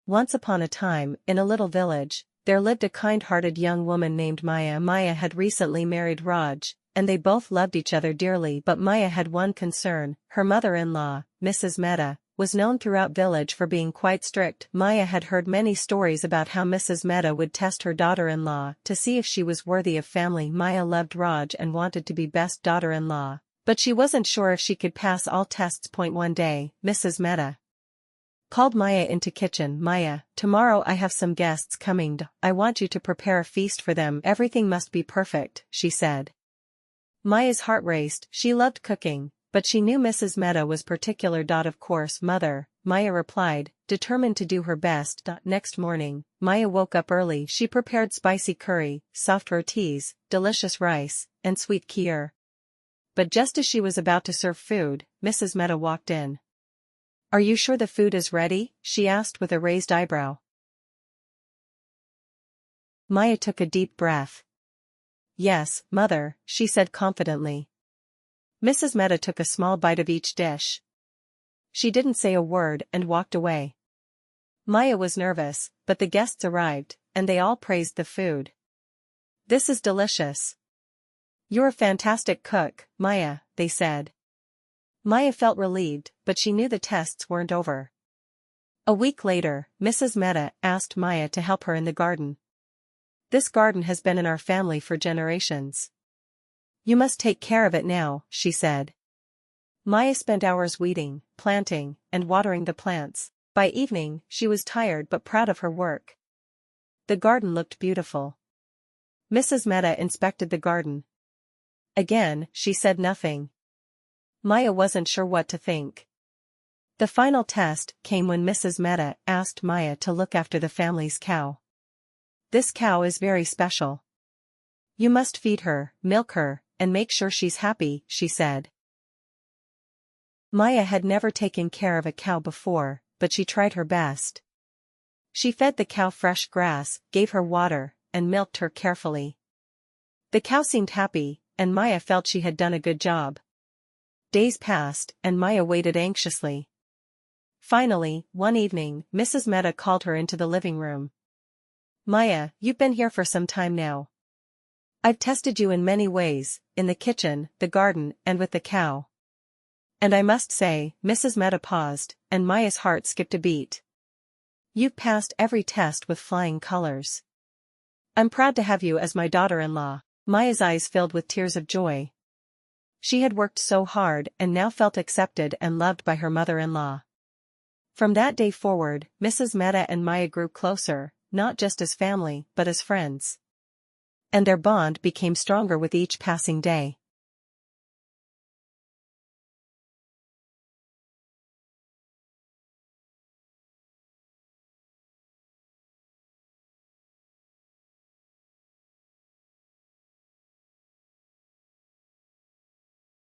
Once upon a time, in a little village, there lived a kind-hearted young woman named Maya. Maya had recently married Raj, and they both loved each other dearly, but Maya had one concern. Her mother-in-law, Mrs. Mehta, was known throughout village for being quite strict. Maya had heard many stories about how Mrs. Mehta would test her daughter-in-law to see if she was worthy of family. Maya loved Raj and wanted to be best daughter-in-law, but she wasn't sure if she could pass all tests. One day, Mrs. Mehta called Maya into kitchen. Maya, tomorrow I have some guests coming. I want you to prepare a feast for them. Everything must be perfect, she said. Maya's heart raced. She loved cooking, but she knew Mrs. Mehta was particular. Of course, mother, Maya replied, determined to do her best. Next morning, Maya woke up early. She prepared spicy curry, soft rotis, delicious rice, and sweet kheer. But just as she was about to serve food, Mrs. Mehta walked in. Are you sure the food is ready? She asked with a raised eyebrow. Maya took a deep breath. Yes, mother, she said confidently. Mrs. Mehta took a small bite of each dish. She didn't say a word and walked away. Maya was nervous, but the guests arrived, and they all praised the food. This is delicious. You're a fantastic cook, Maya, they said. Maya felt relieved, but she knew the tests weren't over. A week later, Mrs. Mehta asked Maya to help her in the garden. This garden has been in our family for generations. You must take care of it now, she said. Maya spent hours weeding, planting, and watering the plants. By evening, she was tired but proud of her work. The garden looked beautiful. Mrs. Mehta inspected the garden. Again, she said nothing. Maya wasn't sure what to think. The final test came when Mrs. Mehta asked Maya to look after the family's cow. This cow is very special. You must feed her, milk her, and make sure she's happy, she said. Maya had never taken care of a cow before, but she tried her best. She fed the cow fresh grass, gave her water, and milked her carefully. The cow seemed happy, and Maya felt she had done a good job. Days passed, and Maya waited anxiously. Finally, one evening, Mrs. Mehta called her into the living room. Maya, you've been here for some time now. I've tested you in many ways, in the kitchen, the garden, and with the cow. And I must say, Mrs. Mehta paused, and Maya's heart skipped a beat. You've passed every test with flying colors. I'm proud to have you as my daughter-in-law. Maya's eyes filled with tears of joy. She had worked so hard and now felt accepted and loved by her mother-in-law. From that day forward, Mrs. Mehta and Maya grew closer, not just as family but as friends. And their bond became stronger with each passing day.